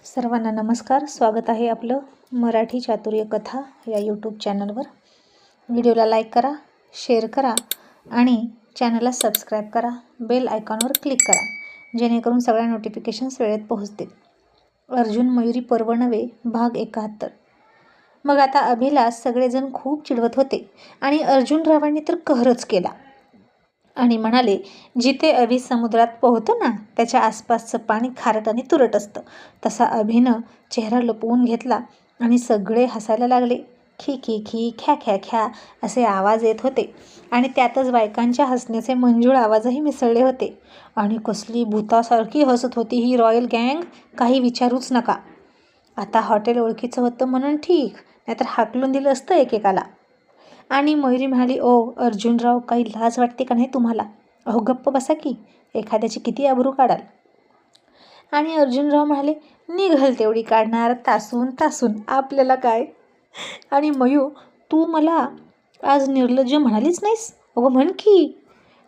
सर्वांना नमस्कार. स्वागत आहे आपलं मराठी चातुर्य कथा या यूट्यूब चॅनलवर. व्हिडिओला लाईक करा, शेअर करा आणि चॅनलला सबस्क्राईब करा. बेल आयकॉनवर क्लिक करा जेणेकरून सगळ्या नोटिफिकेशन्स वेळेत पोहोचतील. अर्जुन मयुरी पर्व नवे भाग 71. मग आता अभिला सगळेजण खूप चिडवत होते आणि अर्जुनरावांनी तर कहरच केला आणि म्हणाले, जिथे अभि समुद्रात पोहतो ना त्याच्या आसपासचं पाणी खारट आणि तुरट असतं. तसा अभिनं चेहरा लपवून घेतला आणि सगळे हसायला लागले. खी खी खी, ख्या ख्या ख्या असे आवाज येत होते आणि त्यातच बायकांच्या हसण्याचे मंजूळ आवाजही मिसळले होते. आणि कसली भूतासारखी हसत होती ही रॉयल गँग, काही विचारूच नका. आता हॉटेल ओळखीचं होतं म्हणून ठीक, नाहीतर हाकलून दिलं असतं एकेकाला. आणि मयुरी म्हणाली, ओ अर्जुनराव, काही लाज वाटते का नाही तुम्हाला? अहो गप्प बसा की, एखाद्याची किती आबरू काढाल. आणि अर्जुनराव म्हणाले, निघल तेवढी काढणार, तासून तासून आपल्याला काय. आणि मयू, तू मला आज निर्लज्ज म्हणालीच नाहीस? अगं म्हण की.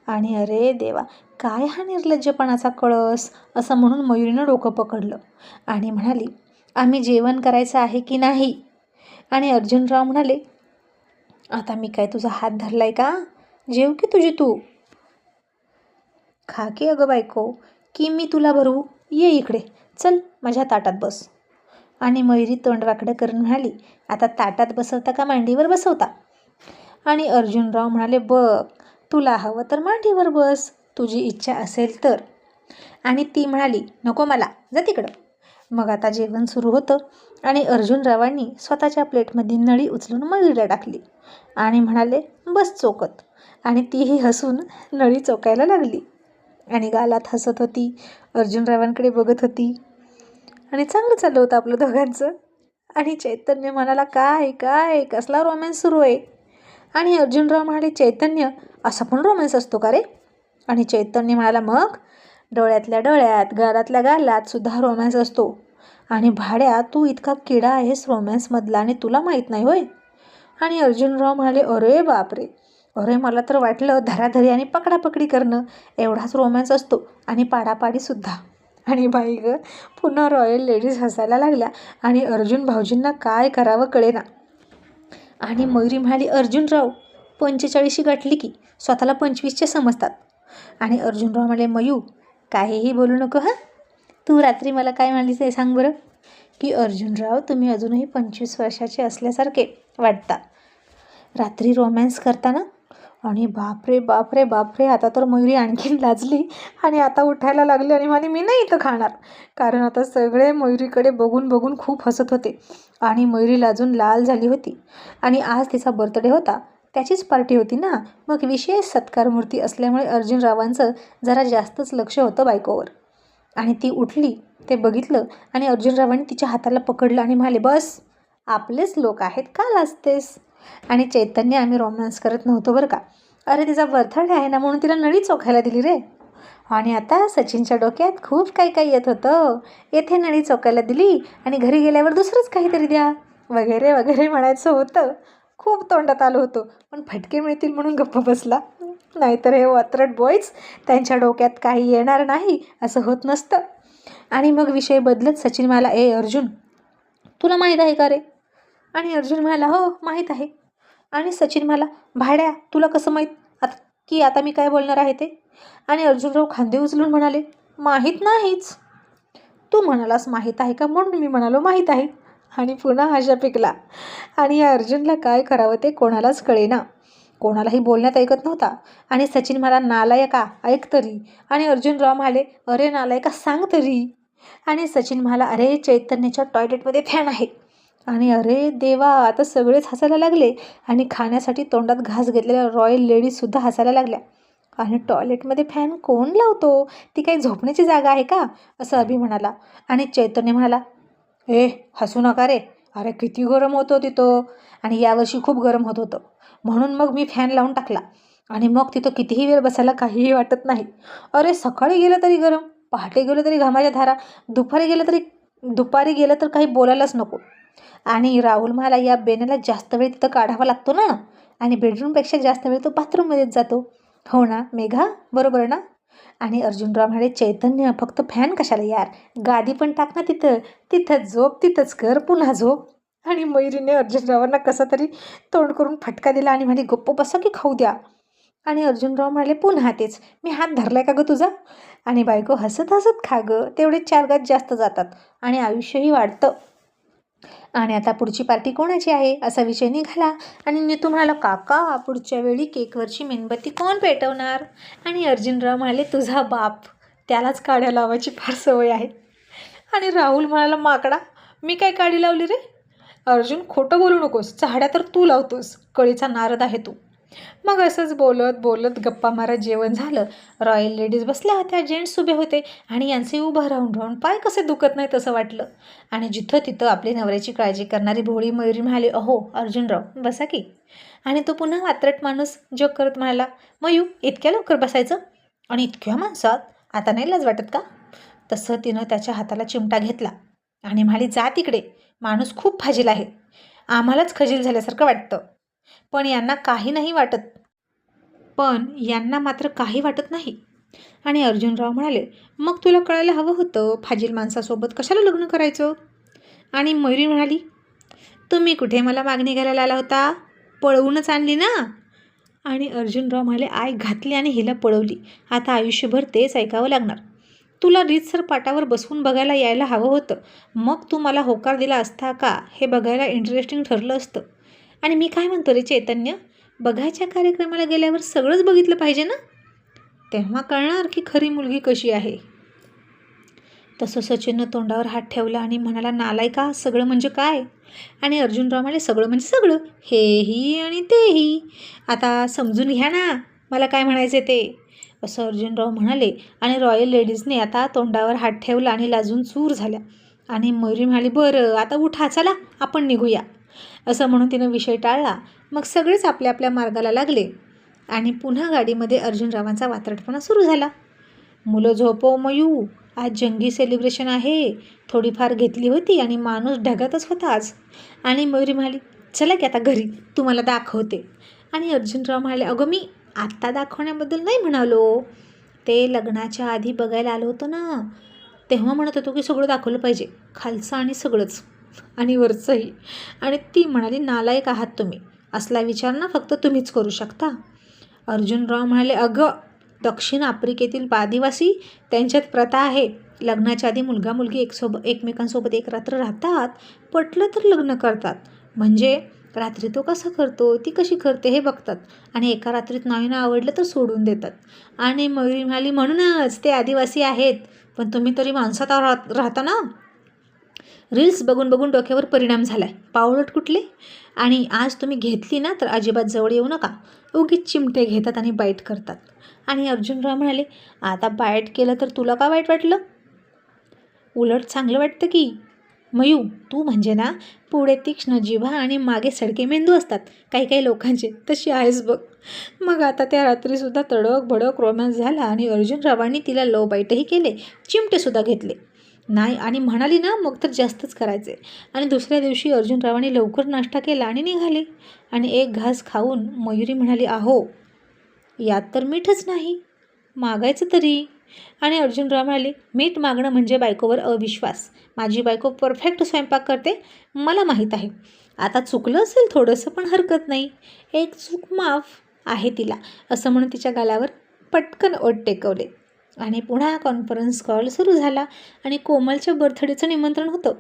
आणि अरे देवा, काय हा निर्लज्जपणाचा कळस, असं म्हणून मयुरीनं डोकं पकडलं आणि म्हणाली, आम्ही जेवण करायचं आहे की नाही? आणि अर्जुनराव म्हणाले, आता मी काय तुझा हात धरलाय का? जेव की तुझी तू. खा की अगं बायको, की मी तुला भरू? ये इकडे, चल माझ्या ताटात बस. आणि मयुरी तोंड वाकडं करून म्हणाली, आता ताटात बसवता का मांडीवर बसवता? आणि अर्जुनराव म्हणाले, बघ, तुला हवं तर मांडीवर बस, तुझी इच्छा असेल तर. आणि ती म्हणाली, नको मला, जा तिकडं. मग आता जेवण सुरू होतं आणि अर्जुनरावांनी स्वतःच्या प्लेटमध्ये नळी उचलून मयुरीला टाकली आणि म्हणाले, बस चोकत. आणि तीही हसून नळी चोकायला लागली आणि गालात हसत होती, अर्जुनरावांकडे बघत होती आणि चांगलं चाललं होतं आपलं दोघांचं. आणि चैतन्य म्हणाला, काय काय कसला रोमॅन्स सुरू आहे? आणि अर्जुनराव म्हणाले, चैतन्य, असा पण रोमॅन्स असतो का रे? आणि चैतन्य म्हणाला, मग डोळ्यातल्या डोळ्यात, गालातल्या गालात सुद्धा रोमॅन्स असतो. आणि भाड्या, तू इतका किडा आहेस रोमॅन्समधला आणि तुला माहीत नाही होय? आणि अर्जुनराव म्हणाले, अरे बापरे, अरे मला तर वाटलं धराधरी आणि पकडापकडी करणं एवढाच रोमॅन्स असतो आणि पाडापाडीसुद्धा. आणि बाई गं, पुन्हा रॉयल लेडीज हसायला लागल्या आणि अर्जुन भाऊजींना काय करावं कळेना. आणि मयुरी म्हणाली, अर्जुनराव, 45शी गाठली की स्वतःला 25चे समजतात. आणि अर्जुनराव म्हणाले, मयू, काहीही बोलू नको हां. तू रात्री मला काय म्हणालीस ते सांग बरं? की अर्जुनराव, तुम्ही अजूनही 25 वर्षाचे असल्यासारखे वाटता रात्री रोमॅन्स करताना. आणि बापरे बापरे बापरे, आता तर मयुरी आणखीन लाजली आणि आता उठायला लागली आणि म्हणाली, मी नाही इथं खाणार. कारण आता सगळे मयुरीकडे बघून बघून खूप हसत होते आणि मयुरी लाजून लाल झाली होती. आणि आज तिचा बर्थडे होता, त्याचीच पार्टी होती ना, मग विशेष सत्कारमूर्ती असल्यामुळे अर्जुनरावांचं जरा जास्तच लक्ष होतं बायकोवर. आणि ती उठली, ते बघितलं आणि अर्जुनरावांनी तिच्या हाताला पकडलं आणि म्हणाले, बस, आपलेच लोक आहेत, का लाजतेस? आणि चैतन्य, आम्ही रोमॅन्स करत नव्हतो बरं का. अरे तिचा बर्थडे आहे ना म्हणून तिला नळी चोखायला दिली रे. आणि आता सचिनच्या डोक्यात खूप काही काही येत होतं. येथे नळी चोखायला दिली आणि घरी गेल्यावर दुसरंच काहीतरी द्या वगैरे वगैरे म्हणायचं होतं. खूप तोंडात आलं होतं, पण फटके मिळतील म्हणून गप्प बसला. नाहीतर हे वात्रट बॉईज, त्यांच्या डोक्यात काही येणार नाही असं होत नसतं. आणि मग विषय बदलत सचिन म्हणाला, ए अर्जुन, तुला माहीत आहे का रे? आणि अर्जुन म्हणाला, हो माहीत आहे. आणि सचिन म्हणाला, भाड्या, तुला कसं माहीत की आता मी काय बोलणार आहे ते? आणि अर्जुनराव खांदे उचलून म्हणाले, माहीत नाहीच. तू म्हणालास माहीत आहे का म्हणून मी म्हणालो माहीत आहे. आणि पुन्हा हशा पिकला. आणि या अर्जुनला काय करावं ते कोणालाच कळेना, कोणालाही बोलण्यात ऐकत नव्हता. आणि सचिन म्हणाला, नालायका, ऐक तरी. आणि अर्जुनराव म्हणाले, अरे नालायका, सांग तरी. आणि सचिन म्हणाला, अरे चैतन्याच्या टॉयलेटमध्ये फॅन आहे. आणि अरे देवा, आता सगळेच हसायला लागले आणि खाण्यासाठी तोंडात घास घेतलेल्या रॉयल लेडीजसुद्धा हसायला लागल्या. आणि टॉयलेटमध्ये फॅन कोण लावतो? ती काही झोपण्याची जागा आहे का? असं अभि म्हणाला. आणि चैतन्य म्हणाला, ए हसू नका रे, अरे किती गरम होतं तिथं. आणि यावर्षी खूप गरम होत होतं म्हणून मग मी फॅन लावून टाकला. आणि मग तिथं कितीही वेळ बसायला काहीही वाटत नाही. अरे सकाळी गेलं तरी गरम, पहाटे गेलं तरी घामाच्या धारा, दुपारी गेलं तर काही बोलायलाच नको. आणि राहुल म्हणाला, या बेण्याला जास्त वेळ तिथं काढावा लागतो ना, आणि बेडरूमपेक्षा जास्त वेळ तो बाथरूममध्येच जातो. हो ना मेघा, बरोबर ना? आणि अर्जुनराव म्हणाले, चैतन्य फक्त फॅन कशाला यार, गादी पण टाक ना तिथं, तिथं झोप, तिथंच कर, पुन्हा झोप. आणि मयुरीने अर्जुनरावांना कसा तरी तोंड करून फटका दिला आणि म्हणाले, गप्प बसा की खाऊ द्या. आणि अर्जुनराव म्हणाले, पुन्हा तेच, मी हात धरलाय का गं तुझा? आणि बायको हसत हसत, खा गं, तेवढे 4 गात जास्त जातात आणि आयुष्यही वाढतं. आणि आता पुढची पार्टी कोणाची आहे असा विषय निघाला. आणि नीतू म्हणाला, काका पुढच्या वेळी केकवरची मेणबत्ती कोण पेटवणार? आणि अर्जुनराव म्हणाले, तुझा बाप, त्यालाच काड्या लावायची फार सवय आहे. आणि राहुल म्हणाला, माकडा, मी काय काडी लावली रे? अर्जुन, खोटं बोलू नकोस, चाहड्या तर तू लावतोस, कळीचा नारद आहे तू. मग असंच बोलत बोलत गप्पा मारत जेवण झालं. रॉयल लेडीज बसल्या होत्या, जेंट्स उभे होते आणि यांचे उभं राहून राहून पाय कसे दुखत नाही तसं वाटलं. आणि जिथं तिथं आपली नवऱ्याची काळजी करणारी भोळी मयुरी म्हणाली, अहो अर्जुनराव बसा की. आणि तो पुन्हा वात्रट माणूस जोक करत म्हणाला, मयू इतक्या लवकर बसायचं आणि इतक्या माणसात, आता नाही लाज वाटत का? तसं तिनं त्याच्या हाताला चिमटा घेतला आणि म्हणाली, जा तिकडे, माणूस खूप फाजील आहे, आम्हालाच खजील झाल्यासारखं वाटतं, पण यांना मात्र काही वाटत नाही. आणि अर्जुनराव म्हणाले, मग तुला कळायला हवं होतं, फाजील माणसासोबत कशाला लग्न करायचं? आणि मयुरी म्हणाली, तुम्ही कुठे मला मागणी घालायला आला होता, पळवूनच आणली ना. आणि अर्जुनराव म्हणाले, आय घातली आणि हिला पळवली, आता आयुष्यभर तेच ऐकावं लागणार. तुला रीतसर पाटावर बसवून बघायला यायला हवं होतं, मग तू मला होकार दिला असता का हे बघायला इंटरेस्टिंग ठरलं असतं. आणि मी काय म्हणतो रे चैतन्य, बघायच्या कार्यक्रमाला गेल्यावर सगळंच बघितलं पाहिजे ना, तेव्हा कळणार की खरी मुलगी कशी आहे. तसं सचिननं तोंडावर हात ठेवला आणि म्हणाला, नालायका, सगळं म्हणजे काय? आणि अर्जुनराव म्हणाले, सगळं म्हणजे सगळं, हेही आणि तेही, आता समजून घ्या ना मला काय म्हणायचे ते, असं अर्जुनराव म्हणाले. आणि रॉयल लेडीजने आता तोंडावर हात ठेवला आणि लाजून चूर झाल्या. आणि मयुरी म्हणाली, बरं आता उठा, चला आपण निघूया, असं म्हणून तिनं विषय टाळला. मग सगळेच आपल्या आपल्या मार्गाला लागले आणि पुन्हा गाडीमध्ये अर्जुनरावांचा वात्रटपणा सुरू झाला. मुलं झोपव मयू, आज जंगी सेलिब्रेशन आहे, थोडीफार घेतली होती आणि माणूस ढगातच होता आज. आणि मयुरी म्हणाली, चला की आता घरी, तुम्हाला दाखवते. आणि अर्जुनराव म्हणाले, अगं मी आत्ता दाखवण्याबद्दल नाही म्हणालो, ते लग्नाच्या आधी बघायला आलो होतो ना, तेव्हा म्हणत होतो की सगळं दाखवलं पाहिजे, खालचं आणि सगळंच आणि वरचंही. आणि ती म्हणाली, नालायक आहात तुम्ही, असला विचार ना फक्त तुम्हीच करू शकता. अर्जुनराव म्हणाले, अगं दक्षिण आफ्रिकेतील आदिवासी, त्यांच्यात प्रथा आहे, लग्नाच्या आधी मुलगा मुलगी एकमेकांसोबत एक रात्र राहतात, पटलं तर लग्न करतात, म्हणजे रात्री तो कसा करतो ती कशी करते हे बघतात आणि एका रात्रीत नाही ना आवडलं तर सोडून देतात. आणि मयुरी म्हणाली, म्हणूनच ते आदिवासी आहेत, पण तुम्ही तरी माणसात राहता ना. रील्स बघून बघून डोक्यावर परिणाम झाला आहे, पावलट कुठले. आणि आज तुम्ही घेतली ना तर अजिबात जवळ येऊ नका, उगीच चिमटे घेतात आणि बाईट करतात. आणि अर्जुनराव म्हणाले, आता बाईट केलं तर तुला का वाईट वाटलं? उलट चांगलं वाटतं की. मयू, तू म्हणजे ना पुढे तीक्ष्ण जिव्हा आणि मागे सडके मेंदू असतात काही काही लोकांचे, तशी आहेस बघ. मग आता त्या रात्रीसुद्धा तडक भडक रोमॅन्स झाला आणि अर्जुनरावांनी तिला लो बाईटही केले, चिमटेसुद्धा घेतले नाही आणि म्हणाली ना मग तर जास्तच करायचे. आणि दुसऱ्या दिवशी अर्जुनरावांनी लवकर नाश्ता केला आणि निघाले. आणि एक घास खाऊन मयुरी म्हणाली, अहो यात तर मीठच नाही, मागायचं तरी. आणि अर्जुनराव म्हणाले, मीठ मागणं म्हणजे बायकोवर अविश्वास, माझी बायको परफेक्ट स्वयंपाक करते, मला माहीत आहे, आता चुकलं असेल थोडंसं पण हरकत नाही, एक चूक माफ आहे तिला, असं म्हणून तिच्या गालावर पटकन ओठ टेकवले. आणि पुन्हा कॉन्फरन्स कॉल सुरू झाला आणि कोमलच्या बर्थडेचं निमंत्रण होतं.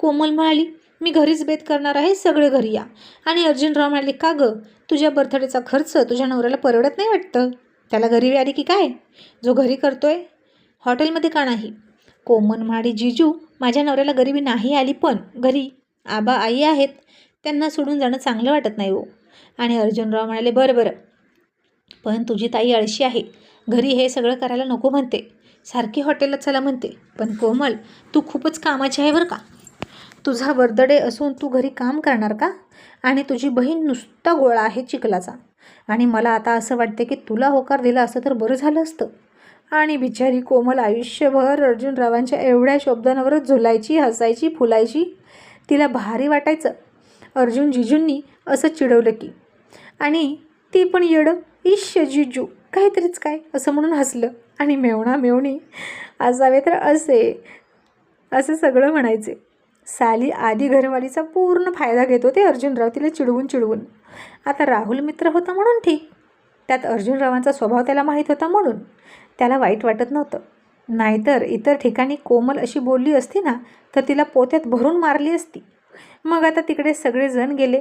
कोमल म्हणाली, मी घरीच बेत करणार आहे, सगळे घरी या. आणि अर्जुनराव म्हणाले, का गं, तुझ्या बर्थडेचा खर्च तुझ्या नवऱ्याला परवडत नाही वाटतं, त्याला गरिबी आली की काय, जो घरी करतोय, हॉटेलमध्ये का नाही? कोमल म्हणाली, जीजू माझ्या नवऱ्याला गरिबी नाही आली, पण घरी आबा आई आहेत, त्यांना सोडून जाणं चांगलं वाटत नाही हो. आणि अर्जुनराव म्हणाले, बरं बरं, पण तुझी ताई आळशी आहे, घरी हे सगळं करायला नको म्हणते, सारखी हॉटेलला चला म्हणते. पण कोमल, तू खूपच कामाची आहे बरं का, तुझा बर्थडे असून तू घरी काम करणार का? आणि तुझी बहीण नुसता गोळा आहे चिखलाचा. आणि मला आता असं वाटते की तुला होकार दिला असतं तर बरं झालं असतं. आणि बिचारी कोमल आयुष्यभर अर्जुनरावांच्या एवढ्या शब्दांवरच झुलायची, हसायची, फुलायची, तिला भारी वाटायचं अर्जुन जिजूंनी असं चिडवलं की. आणि ती पण येडं, इश्य जिजू काहीतरीच काय असं म्हणून हसलं आणि मेवणा मेवणी असावे तर असे सगळं म्हणायचे. साली आधी घरवालीचा पूर्ण फायदा घेत होते अर्जुनराव, तिला चिडवून. आता राहुल मित्र होता म्हणून ठीक, त्यात अर्जुनरावांचा स्वभाव त्याला माहीत होता म्हणून त्याला वाईट वाटत नव्हतं. नाहीतर इतर ठिकाणी कोमल अशी बोलली असती ना, तर तिला पोत्यात भरून मारली असती. मग आता तिकडे सगळेजण गेले,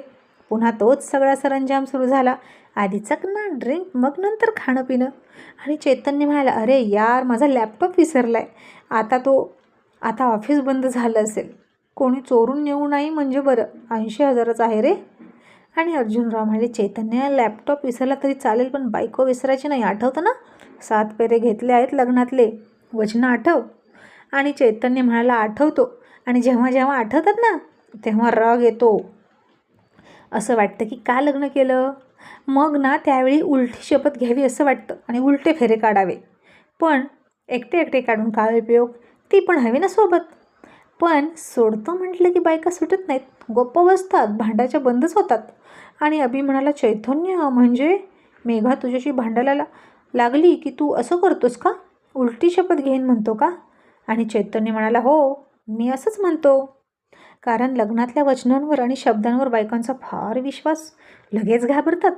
पुन्हा तोच सगळा सरंजाम सुरू झाला. आधी चकना, ड्रिंक, मग नंतर खाणं पिणं. आणि चैतन्य म्हणाला, अरे यार, माझा लॅपटॉप विसरलाय. आता ऑफिस बंद झालं असेल, कोणी चोरून नेऊ नाही म्हणजे बरं, 80,000च आहे रे. आणि अर्जुनराव म्हणाले, चैतन्य, लॅपटॉप विसरला तरी चालेल, पण बायको विसरायची नाही, आठवतं ना? 7 फेरे घेतले आहेत लग्नातले, वचनं आठव. आणि चैतन्य म्हणाला, आठवतो. आणि जेव्हा जेव्हा आठवतात ना, तेव्हा राग येतो. असं वाटतं की का लग्न केलं. मग ना त्यावेळी उलटी शपथ घ्यावी असं वाटतं आणि उलटे फेरे काढावे. पण एकटे काढून काय उपयोग, ती पण हवी ना सोबत. पण सोडतो म्हटलं की बायका सुटत नाहीत, गप्प बसतात, भांडायच्या बंदच होतात. आणि अभि म्हणाला, चैतन्य, म्हणजे मेघा तुझ्याशी भांडायला लागली की तू असं करतोस का, उलटी शपथ घेईन म्हणतो का? आणि चैतन्य म्हणाला, हो, मी असंच म्हणतो. कारण लग्नातल्या वचनांवर आणि शब्दांवर बायकांचा फार विश्वास, लगेच घाबरतात.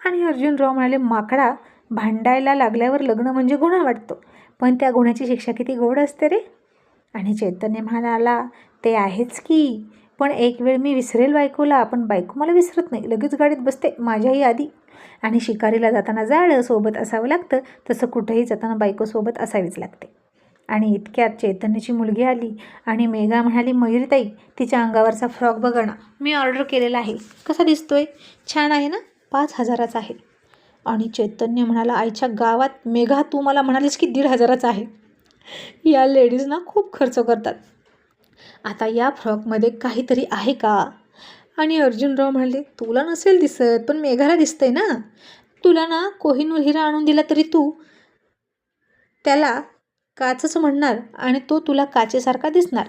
आणि अर्जुनराव म्हणाले, माकडा, भांडायला लागल्यावर लग्न म्हणजे गुन्हा वाटतो, पण त्या गुन्ह्याची शिक्षा किती गोड असते रे. आणि चैतन्य म्हणाला, ते आहेच की, पण एक वेळ मी विसरेल बायकोला, पण बायको मला विसरत नाही, लगेच गाडीत बसते माझ्याही आधी. आणि शिकारीला जाताना जाळं सोबत असावं लागतं, तसं कुठेही जाताना बायकोसोबत असावीच लागते. आणि इतक्यात चैतन्याची मुलगी आली आणि मेघा म्हणाली, मयुरीताई, तिच्या अंगावरचा फ्रॉक बघा ना, मी ऑर्डर केलेला आहे, कसा दिसतोय, छान आहे ना, 5,000चा आहे. आणि चैतन्य म्हणाला, आईच्या गावात, मेघा, तू मला म्हणालीस की 1,500चा आहे. या लेडीज ना खूप खर्च करतात. आता या फ्रॉकमध्ये काहीतरी आहे का? आणि अर्जुनराव म्हणाले, तुला नसेल दिसत, पण मेघाला दिसतंय ना. तुला ना कोहिनूर हिरा आणून दिला तरी तू त्याला काचच म्हणणार आणि तो तुला काचेसारखा दिसणार.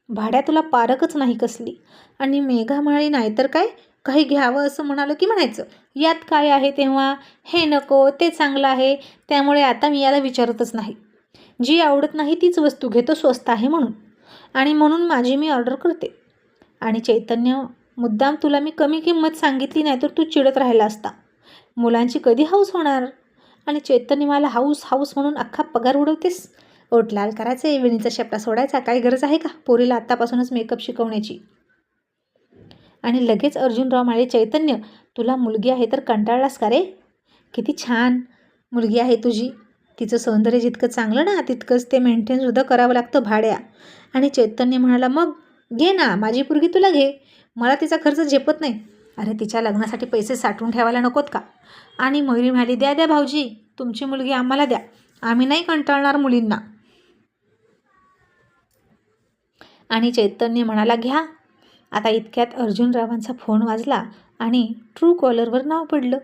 भाड्या तुला पारकच नाही कसली. आणि मेघा म्हणाली, नाही तर काय, काही घ्यावं असं म्हणालं की म्हणायचं, यात काय आहे, तेव्हा हे नको, ते चांगलं आहे, त्यामुळे आता मी याला विचारतच नाही. जी आवडत नाही तीच वस्तू घेतो, स्वस्त आहे म्हणून, आणि म्हणून माझी मी ऑर्डर करते. आणि चैतन्य, मुद्दाम तुला मी कमी किंमत सांगितली नाही तर तू चिडत राहिला असता. मुलांची कधी हौस होणार. आणि चैतन्य मला हाऊस म्हणून अख्खा पगार उडवतेस. ओठ लाल करायचे, विणीचा शेपटा सोडायचा, काही गरज आहे का पोरीला आत्तापासूनच मेकअप शिकवण्याची. आणि लगेच अर्जुनराव म्हणाले, चैतन्य, तुला मुलगी आहे तर कंटाळलास का रे. किती छान मुलगी आहे तुझी, तिचं सौंदर्य जितकं चांगलं ना, तितकंच ते मेंटेनसुद्धा करावं लागतं भाड्या. आणि चैतन्य म्हणाला, मग घे ना, माझी पोरगी तुला घे, मला तिचा खर्च झेपत नाही. अरे, तिच्या लग्नासाठी पैसे साठवून ठेवायला नकोत का? आणि मयुरी म्हणाली, द्या भाऊजी, तुमची मुलगी आम्हाला द्या, आम्ही नाही कंटाळणार मुलींना. आणि चैतन्य म्हणाला, घ्या. आता इतक्यात अर्जुनरावांचा फोन वाजला आणि ट्रू कॉलरवर नाव पडलं.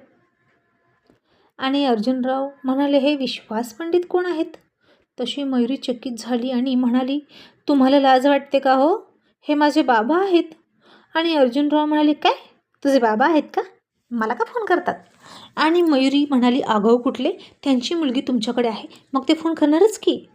आणि अर्जुनराव म्हणाले, हे विश्वास पंडित कोण आहेत? तशी मयुरी चकित झाली आणि म्हणाली, तुम्हाला लाज वाटते का हो, हे माझे बाबा आहेत. आणि अर्जुनराव म्हणाले, काय, तुझे बाबा आहेत का, मला का फोन करतात? आणि मयुरी म्हणाली, आगाऊ कुठले, त्यांची मुलगी तुमच्याकडे आहे, मग ते फोन करणारच की.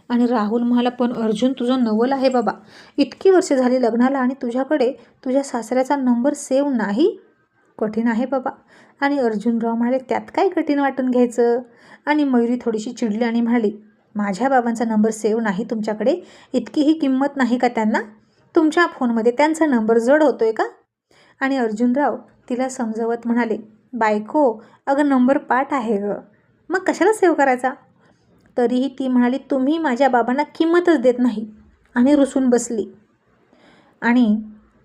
आणि राहुल म्हणाला, पण अर्जुन, तुझं नवल आहे बाबा, इतकी वर्षे झाली लग्नाला आणि तुझ्याकडे तुझ्या सासऱ्याचा नंबर सेव्ह नाही, कठीण आहे बाबा. आणि अर्जुनराव म्हणाले, त्यात काय कठीण वाटून घ्यायचं. आणि मयुरी थोडीशी चिडली आणि म्हणाली, माझ्या बाबांचा नंबर सेव्ह नाही तुमच्याकडे, इतकीही किंमत नाही का त्यांना, तुमच्या फोनमध्ये त्यांचा नंबर जड होतोय का? आणि अर्जुनराव तिला समजवत म्हणाले, बायको, अगं नंबर पाठ आहे गं, मग कशाला सेव्ह करायचा. तरीही ती म्हणाली, तुम्ही माझ्या बाबांना किंमतच देत नाही, आणि रुसून बसली. आणि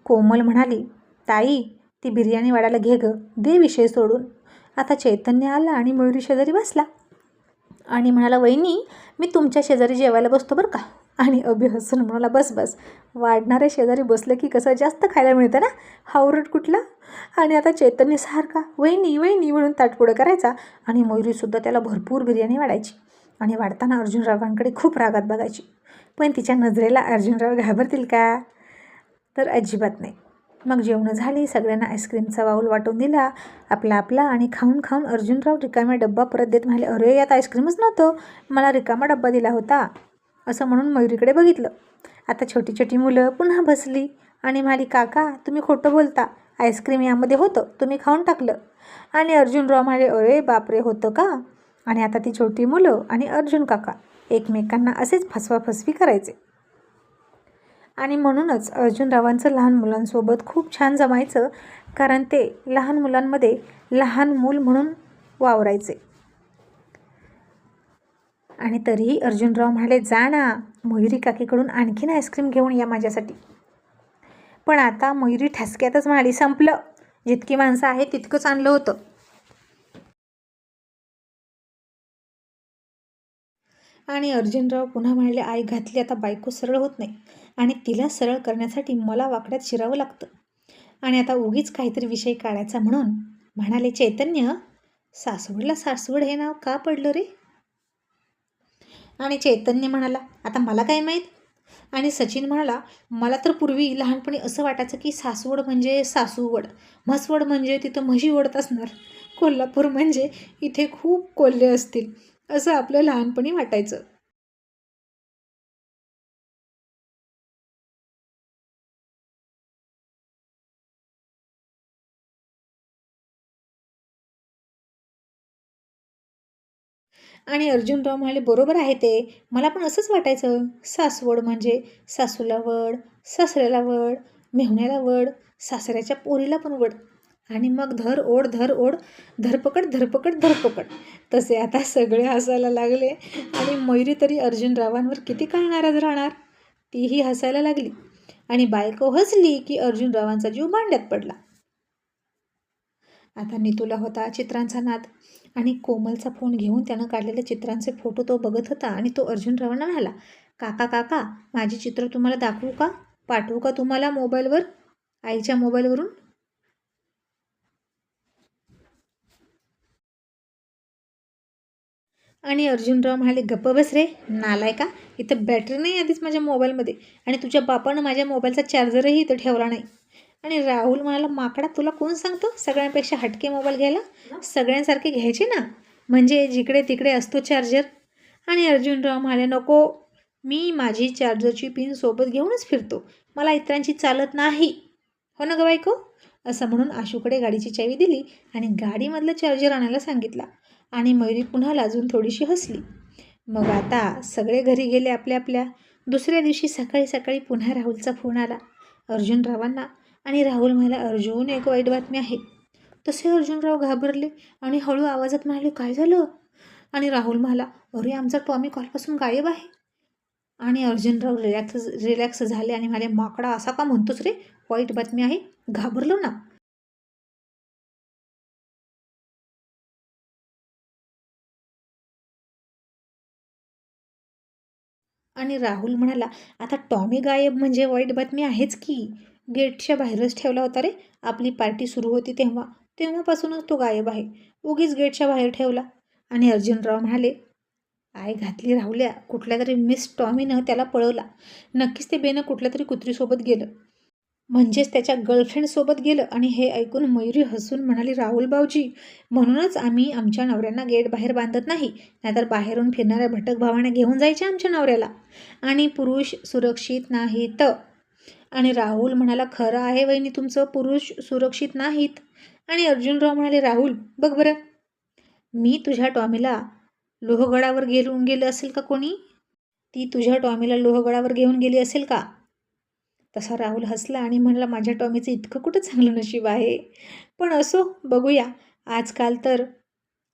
कोमल म्हणाली, ताई, ती बिर्याणी वाढायला घे गं, दे विषय सोडून. आता चैतन्य आला आणि मयुरी शेजारी बसला आणि म्हणाला, वहिनी, मी तुमच्या शेजारी जेवायला बसतो बरं का. आणि अभि हसून म्हणाला, बस, वाढणाऱ्या शेजारी बसलं की कसं जास्त खायला मिळतं ना, हावरट कुठला. आणि आता चैतन्य सारखा वहिनी म्हणून ताटपुडं करायचा आणि मयुरीसुद्धा त्याला भरपूर बिर्याणी वाढायची. आणि वाढताना अर्जुनरावांकडे खूप रागात बघायची. पण तिच्या नजरेला अर्जुनराव घाबरतील का, तर अजिबात नाही. मग जेवणं झाली, सगळ्यांना आईस्क्रीमचा बाऊल वाटून दिला आपला आपला. आणि खाऊन खाऊन अर्जुनराव रिकामा डब्बा परत देत म्हणाले, अरे यात आईस्क्रीमच नव्हतं, मला रिकामा डब्बा दिला होता. असं म्हणून मयुरीकडे बघितलं. आता छोटी छोटी मुलं पुन्हा बसली आणि म्हणाली, काका तुम्ही खोटं बोलता, आईस्क्रीम यामध्ये होतं, तुम्ही खाऊन टाकलं. आणि अर्जुनराव म्हणाले, अरे बापरे, होतं का? आणि आता ती छोटी मुलं आणि अर्जुन काका एकमेकांना असेच फसवाफसवी करायचे. आणि म्हणूनच अर्जुनरावांचं लहान मुलांसोबत खूप छान जमायचं, कारण ते लहान मुलांमध्ये लहान मूल म्हणून वावरायचे. आणि तरीही अर्जुनराव म्हणाले, जा ना, मयुरी काकीकडून आणखीन आईस्क्रीम घेऊन या माझ्यासाठी. पण आता मयुरी ठसक्यातच म्हणाली, संपलं, जितकी माणसं आहेत तितकंच आणलं होतं. आणि अर्जुनराव पुन्हा म्हणाले, आई घातली आता बायको सरळ होत नाही आणि तिला सरळ करण्यासाठी मला वाकड्यात शिरावं लागतं. आणि आता उगीच काहीतरी विषय काढायचा म्हणून म्हणाले, चैतन्य, सासवडला सासवड हे नाव का पडलं रे? आणि चैतन्य म्हणाला, आता मला काय माहीत. आणि सचिन म्हणाला, मला तर पूर्वी लहानपणी असं वाटायचं की सासवड म्हणजे सासूवड, म्हसवड म्हणजे तिथं म्हशी ओढत असणार, कोल्हापूर म्हणजे इथे खूप कोल्हे असतील, असं आपलं लहानपणी वाटायचं. आणि अर्जुनराव म्हणाले, बरोबर आहे ते, मला पण असंच वाटायचं, सासवड म्हणजे सासूला वड, सासऱ्याला वड, मेहुण्याला वड, सासऱ्याच्या पोरीला पण वड, आणि मग धर ओढ धर ओढ, धरपकड धरपकड धरपकड. तसे आता सगळे हसायला लागले. आणि मयुरी तरी अर्जुनरावांवर किती काळ नाराज राहणार, तीही हसायला लागली. आणि बायको हसली की अर्जुनरावांचा जीव भांड्यात पडला. आता नीतूला होता चित्रांचा नाद, आणि कोमलचा फोन घेऊन त्यानं काढलेले चित्रांचे फोटो तो बघत होता. आणि तो अर्जुनरावांना म्हणाला, काका काका, माझी चित्र तुम्हाला दाखवू का, पाठवू का तुम्हाला मोबाईलवर, आईच्या मोबाईलवरून? आणि अर्जुनराव म्हणाले, गप्प बस रे नालाय का, इथं बॅटरी नाही आधीच माझ्या मोबाईलमध्ये, आणि तुझ्या बापानं माझ्या मोबाईलचा चार्जरही इथं ठेवला नाही. आणि राहुल म्हणाला, माकडा, तुला कोण सांगतो सगळ्यांपेक्षा हटके मोबाईल घ्यायला, सगळ्यांसारखे घ्यायचे ना, म्हणजे जिकडे तिकडे असतो चार्जर. आणि अर्जुनराव म्हणाले, नको, मी माझी चार्जरची पिन सोबत घेऊनच फिरतो, मला इतरांची चालत नाही, हो ना ग बायको? असं म्हणून आशूकडे गाडीची चावी दिली आणि गाडीमधलं चार्जर आणायला सांगितला. आणि मयुरी पुन्हा लाजून थोडीशी हसली. मग आता सगळे घरी गेले आपल्या आपल्या. दुसऱ्या दिवशी सकाळी सकाळी पुन्हा राहुलचा फोन आला अर्जुनरावांना. आणि राहुल म्हणाला, अर्जुन, एक वाईट बातमी आहे. तसे अर्जुनराव घाबरले आणि हळू आवाजात म्हणाले, काय झालं? आणि राहुल म्हणाला, अरे आमचा टॉमी कॉलपासून गायब आहे. आणि अर्जुनराव रिलॅक्स झाले आणि म्हणाले, माकडा, असा का म्हणतोस रे, वाईट बातमी आहे, घाबरलो ना. आणि राहुल म्हणाला, आता टॉमी गायब म्हणजे वाईट बातमी आहेच की, गेटच्या बाहेरच ठेवला होता रे, आपली पार्टी सुरू होती तेव्हापासूनच तो गायब आहे, उगीच गेटच्या बाहेर ठेवला. आणि अर्जुनराव म्हणाले, आय घातली राहुल्या, कुठल्या तरी मिस टॉमीनं त्याला पळवला, नक्कीच ते बेनं कुठल्या तरी कुत्रीसोबत गेलं, म्हणजेच त्याच्या गर्लफ्रेंडसोबत गेलं. आणि हे ऐकून मयुरी हसून म्हणाली, राहुल भाऊजी, म्हणूनच आम्ही आमच्या नवऱ्यांना गेट बाहेर बांधत नाही, नाहीतर बाहेरून फिरणाऱ्या भटक भावांना घेऊन जायचे आमच्या नवऱ्याला, आणि पुरुष सुरक्षित नाहीत. आणि राहुल म्हणाला, खरं आहे वहिनी तुमचं, पुरुष सुरक्षित नाहीत. आणि अर्जुनराव म्हणाले, राहुल बघ बरं, मी तुझ्या टॉमीला लोहगडावर घेऊन गेलं असेल का कोणी? ती तुझ्या टॉमीला लोहगडावर घेऊन गेली असेल का? तसा राहुल हसला आणि म्हणला, माझ्या टॉमीचं इतकं कुठं चांगलं नशीब आहे, पण असो, बघूया, आजकाल तर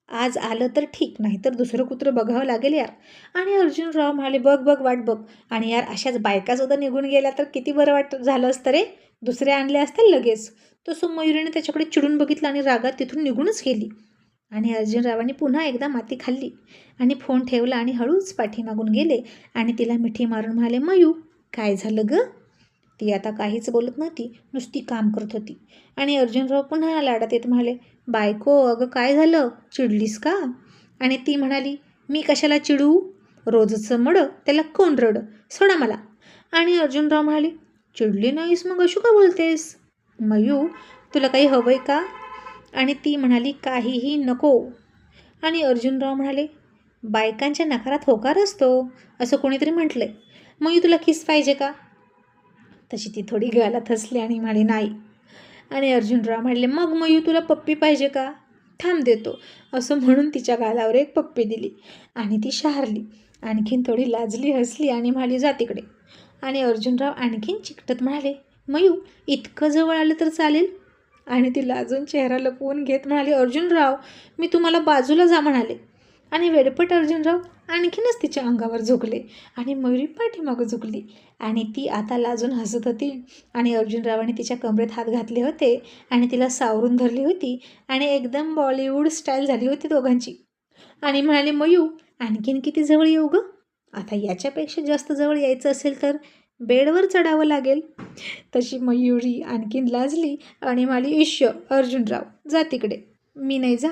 आज आलं तर ठीक, नाही तर दुसरं कुत्रं बघावं लागेल यार. आणि अर्जुनराव म्हणाले, बघ बघ वाट बघ, आणि यार अशाच बायकासुद्धा निघून गेल्या तर किती बरं झालं असतं रे, दुसऱ्या आणल्या असतील लगेच. तसं मयुरीने त्याच्याकडे चिडून बघितलं आणि रागात तिथून निघूनच गेली. आणि अर्जुनरावांनी पुन्हा एकदा माती खाल्ली आणि फोन ठेवला आणि हळूच पाठीमागून गेले आणि तिला मिठी मारून म्हणाले, मयू, काय झालं ग? ती आता काहीच बोलत नव्हती, नुसती काम करत होती. आणि अर्जुनराव पुन्हा लाडात येत म्हणाले, बायको, अगं काय झालं, चिडलीस का? आणि ती म्हणाली, मी कशाला चिडू, रोजचं मडं त्याला कोण रड, सोडा मला. आणि अर्जुनराव म्हणाले, चिडली नाहीस मग अशू का बोलतेस, मयू, तुला काही हवं आहे का? आणि ती म्हणाली, काहीही नको. आणि अर्जुनराव म्हणाले, बायकांच्या नकारात होकार असतो असं कोणीतरी म्हटलंय. मयू, तुला किस पाहिजे का? तशी ती थोडी गालात हसली आणि म्हणाली, नाही. आणि अर्जुनराव म्हणाले, मग मयू, तुला पप्पी पाहिजे का? थांब देतो. असं म्हणून तिच्या गालावर एक पप्पी दिली आणि ती शहारली. आणखीन थोडी लाजली, हसली आणि म्हणाली, जा तिकडे. आणि अर्जुनराव आणखीन चिकटत म्हणाले, मयू, इतकं जवळ आलं तर चालेल? आणि ती लाजून चेहरा लपवून घेत म्हणाली, अर्जुनराव, मी तुम्हाला बाजूला जा म्हणाले. आणि वेडपट अर्जुनराव आणखीनच तिच्या अंगावर झुकले आणि मयुरी पाठीमागं झुकली. आणि ती आता लाजून हसत होती आणि अर्जुनरावाने तिच्या कमरेत हात घातले होते आणि तिला सावरून धरली होती आणि एकदम बॉलिवूड स्टाईल झाली होती दोघांची. आणि म्हणाले, मयू, आणखीन किती जवळ येऊ गं? आता याच्यापेक्षा जास्त जवळ यायचं असेल तर बेडवर चढावं लागेल. तशी मयुरी आणखीन लाजली आणि म्हणाली, इश्य अर्जुनराव, जा तिकडे. मी नाही, जा.